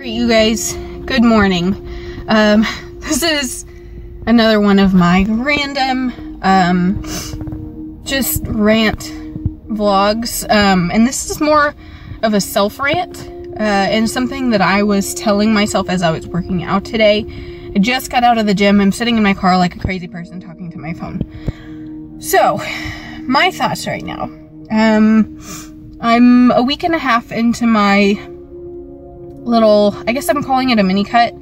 Alright, you guys, good morning. This is another one of my random, just rant vlogs, and this is more of a self-rant, and something that I was telling myself as I was working out today. I just got out of the gym. I'm sitting in my car like a crazy person talking to my phone. So, my thoughts right now. I'm a week and a half into my little, I guess I'm calling it a mini cut.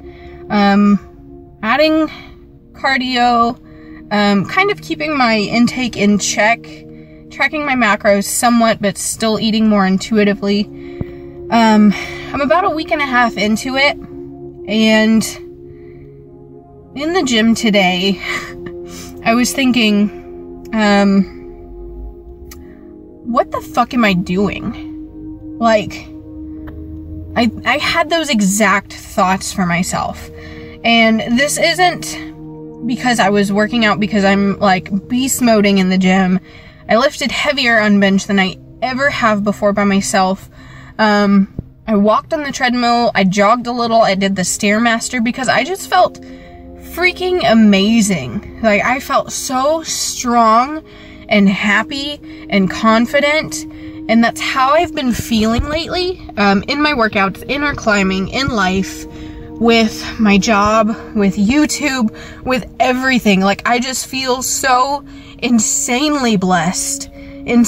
Adding cardio, kind of keeping my intake in check, tracking my macros somewhat, but still eating more intuitively. I'm about a week and a half into it, and in the gym today, I was thinking, what the fuck am I doing? Like, I had those exact thoughts for myself. And this isn't because I was working out because I'm like beast moding in the gym. I lifted heavier on bench than I ever have before by myself. I walked on the treadmill, I jogged a little, I did the Stairmaster because I just felt freaking amazing. Like, I felt so strong and happy and confident. And that's how I've been feeling lately, in my workouts, in our climbing, in life, with my job, with YouTube, with everything. Like, I just feel so insanely blessed and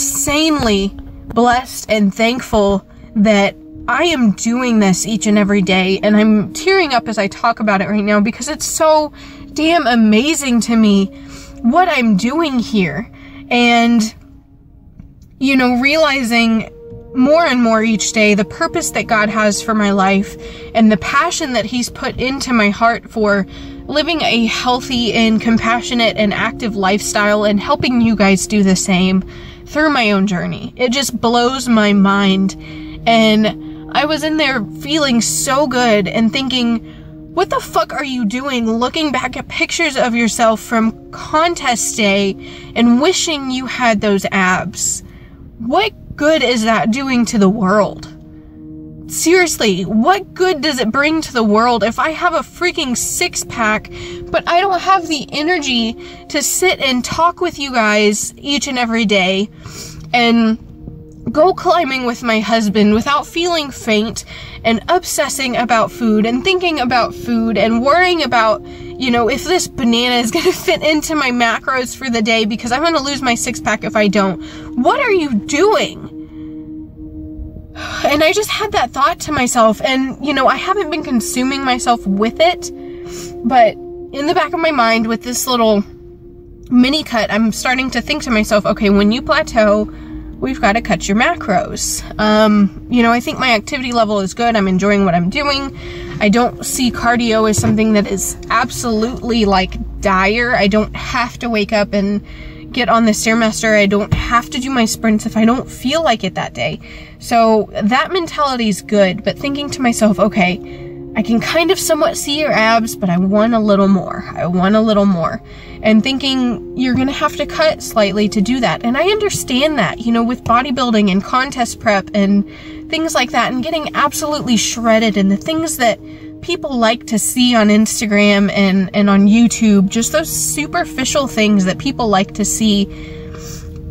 thankful that I am doing this each and every day. And I'm tearing up as I talk about it right now because it's so damn amazing to me what I'm doing here. And you know, realizing more and more each day the purpose that God has for my life and the passion that He's put into my heart for living a healthy and compassionate and active lifestyle and helping you guys do the same through my own journey. It just blows my mind. And I was in there feeling so good and thinking, what the fuck are you doing looking back at pictures of yourself from contest day and wishing you had those abs? What good is that doing to the world? Seriously, what good does it bring to the world if I have a freaking six-pack, but I don't have the energy to sit and talk with you guys each and every day and go climbing with my husband without feeling faint and obsessing about food and thinking about food and worrying about, you know, if this banana is going to fit into my macros for the day because I'm going to lose my six-pack if I don't. What are you doing? And I just had that thought to myself, and, you know, I haven't been consuming myself with it, but in the back of my mind with this little mini cut, I'm starting to think to myself, okay, when you plateau, we've got to cut your macros. You know, I think my activity level is good. I'm enjoying what I'm doing. I don't see cardio as something that is absolutely like dire. I don't have to wake up and get on the Stairmaster. I don't have to do my sprints if I don't feel like it that day. So that mentality is good, but thinking to myself, okay, I can kind of somewhat see your abs, but I want a little more. I want a little more. And thinking you're going to have to cut slightly to do that. And I understand that, you know, with bodybuilding and contest prep and things like that, and getting absolutely shredded and the things that people like to see on Instagram and on YouTube, just those superficial things that people like to see.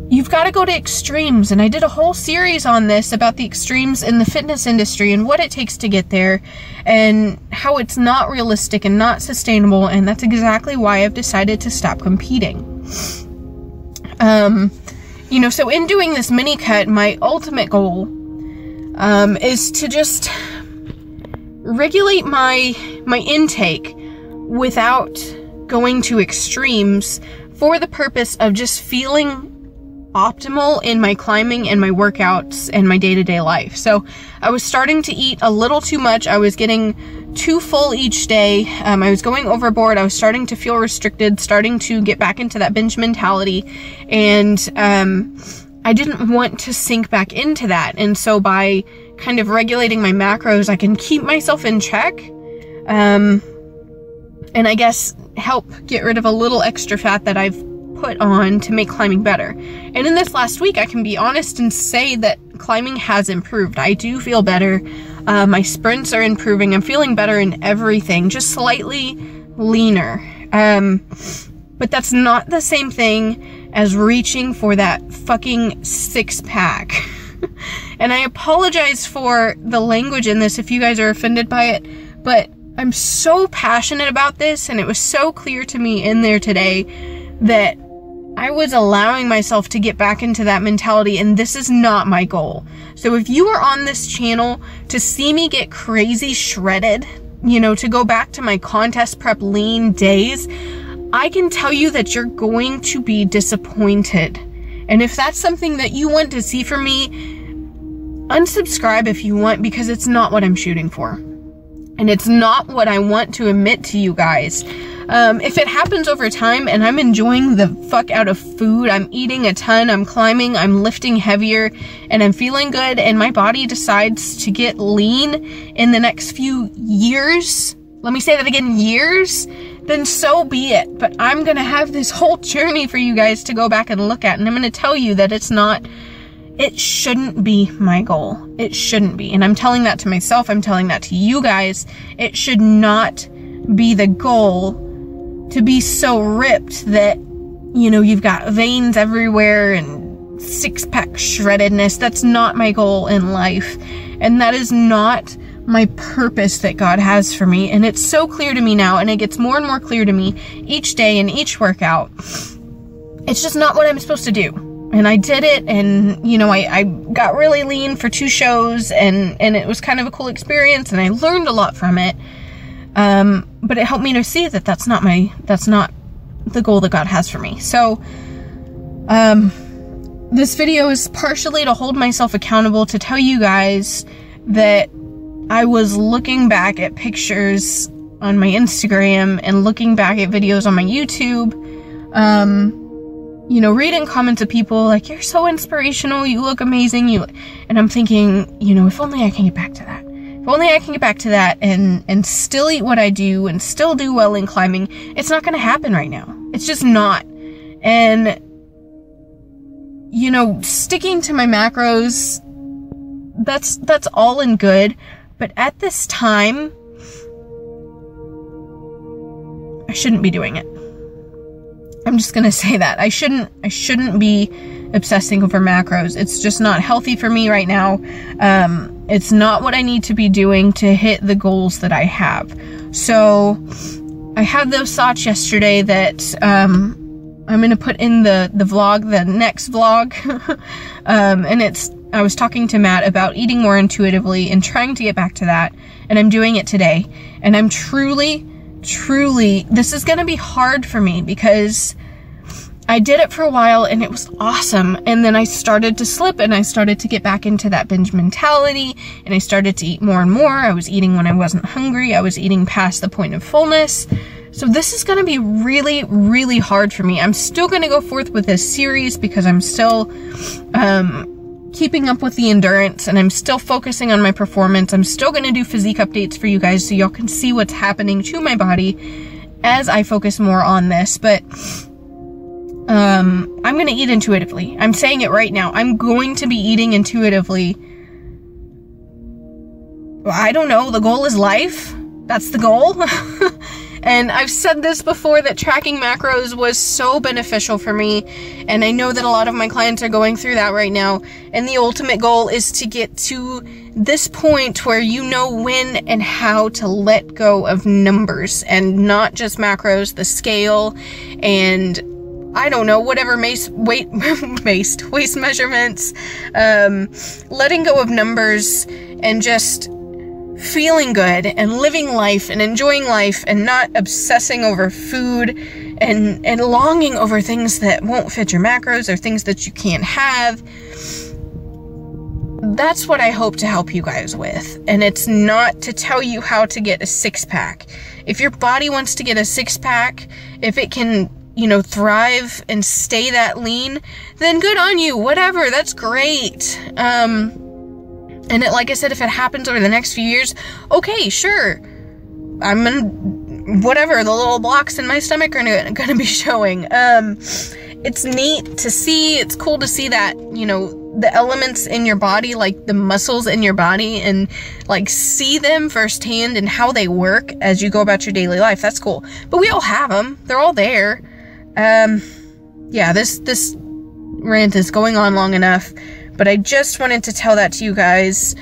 You've got to go to extremes, and I did a whole series on this about the extremes in the fitness industry and what it takes to get there and how it's not realistic and not sustainable, and that's exactly why I've decided to stop competing. You know, so in doing this mini cut, my ultimate goal is to just regulate my intake without going to extremes for the purpose of just feeling optimal in my climbing and my workouts and my day-to-day life. So I was starting to eat a little too much. I was getting too full each day. I was going overboard. I was starting to feel restricted, starting to get back into that binge mentality. And I didn't want to sink back into that. And so by kind of regulating my macros, I can keep myself in check. And I guess help get rid of a little extra fat that I've put on to make climbing better. And in this last week, I can be honest and say that climbing has improved. I do feel better. My sprints are improving. I'm feeling better in everything, just slightly leaner. But that's not the same thing as reaching for that fucking six-pack. And I apologize for the language in this if you guys are offended by it, but I'm so passionate about this, and it was so clear to me in there today that I was allowing myself to get back into that mentality, and this is not my goal. So if you are on this channel to see me get crazy shredded, you know, to go back to my contest prep lean days, I can tell you that you're going to be disappointed. And if that's something that you want to see from me, unsubscribe if you want, because it's not what I'm shooting for. And it's not what I want to admit to you guys. If it happens over time and I'm enjoying the fuck out of food, I'm eating a ton, I'm climbing, I'm lifting heavier, and I'm feeling good, and my body decides to get lean in the next few years, let me say that again, years, then so be it. But I'm gonna have this whole journey for you guys to go back and look at, and I'm gonna tell you that it shouldn't be my goal. It shouldn't be. And I'm telling that to myself, I'm telling that to you guys. It should not be the goal to be so ripped that, you know, you've got veins everywhere and six-pack shreddedness. That's not my goal in life. And that is not my purpose that God has for me. And it's so clear to me now, and it gets more and more clear to me each day and each workout. It's just not what I'm supposed to do. And I did it, and, you know, I got really lean for 2 shows, and it was kind of a cool experience, and I learned a lot from it. But it helped me to see that that's not the goal that God has for me. So, this video is partially to hold myself accountable, to tell you guys that I was looking back at pictures on my Instagram and looking back at videos on my YouTube, you know, reading comments of people like, you're so inspirational, you look amazing, and I'm thinking, you know, if only I can get back to that. If only I can get back to that and still eat what I do and still do well in climbing. It's not going to happen right now. It's just not. And, you know, sticking to my macros, that's all in good. But at this time, I shouldn't be doing it. I'm just gonna say that. I shouldn't be obsessing over macros. It's just not healthy for me right now. It's not what I need to be doing to hit the goals that I have. So I had those thoughts yesterday that I'm gonna put in the vlog, the next vlog. And I was talking to Matt about eating more intuitively and trying to get back to that. And I'm doing it today. And I'm truly, this is gonna be hard for me because I did it for a while and it was awesome. And then I started to slip and I started to get back into that binge mentality, and I started to eat more and more. I was eating when I wasn't hungry. I was eating past the point of fullness. So this is gonna be really, really hard for me. I'm still gonna go forth with this series because I'm still keeping up with the endurance, and I'm still focusing on my performance. I'm still going to do physique updates for you guys so y'all can see what's happening to my body as I focus more on this. But I'm going to eat intuitively. I'm saying it right now. I'm going to be eating intuitively. I don't know. The goal is life. That's the goal. And I've said this before, that tracking macros was so beneficial for me. And I know that a lot of my clients are going through that right now. And the ultimate goal is to get to this point where you know when and how to let go of numbers and not just macros, the scale, and I don't know, whatever waist measurements, letting go of numbers and just feeling good and living life and enjoying life and not obsessing over food and longing over things that won't fit your macros or things that you can't have. That's what I hope to help you guys with. And it's not to tell you how to get a 6-pack. If your body wants to get a 6-pack, if it can, you know, thrive and stay that lean, then good on you, whatever, that's great. And like I said, if it happens over the next few years, okay, sure. Whatever, the little blocks in my stomach are gonna be showing. It's neat to see, it's cool to see that, you know, the elements in your body, like the muscles in your body, and like see them firsthand and how they work as you go about your daily life, that's cool. But we all have them. They're all there. Yeah, this rant is going on long enough, but I just wanted to tell that to you guys.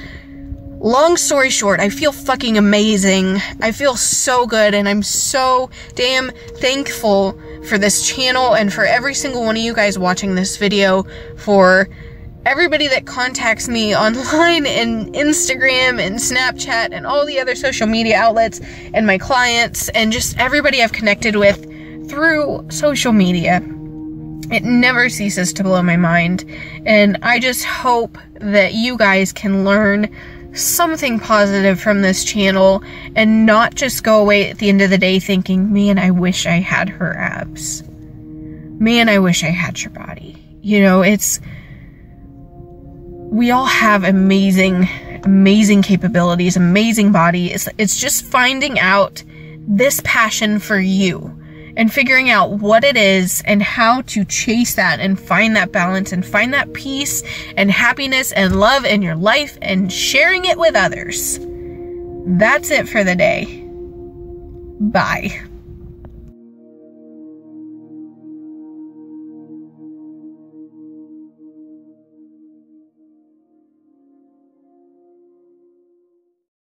Long story short, I feel fucking amazing. I feel so good, and I'm so damn thankful for this channel and for every single one of you guys watching this video, for everybody that contacts me online and Instagram and Snapchat and all the other social media outlets, and my clients, and just everybody I've connected with through social media. It never ceases to blow my mind, and I just hope that you guys can learn something positive from this channel and not just go away at the end of the day thinking, man, I wish I had her abs. Man, I wish I had your body. You know, we all have amazing capabilities, amazing bodies. It's just finding out this passion for you and figuring out what it is and how to chase that and find that balance and find that peace and happiness and love in your life and sharing it with others. That's it for the day. Bye.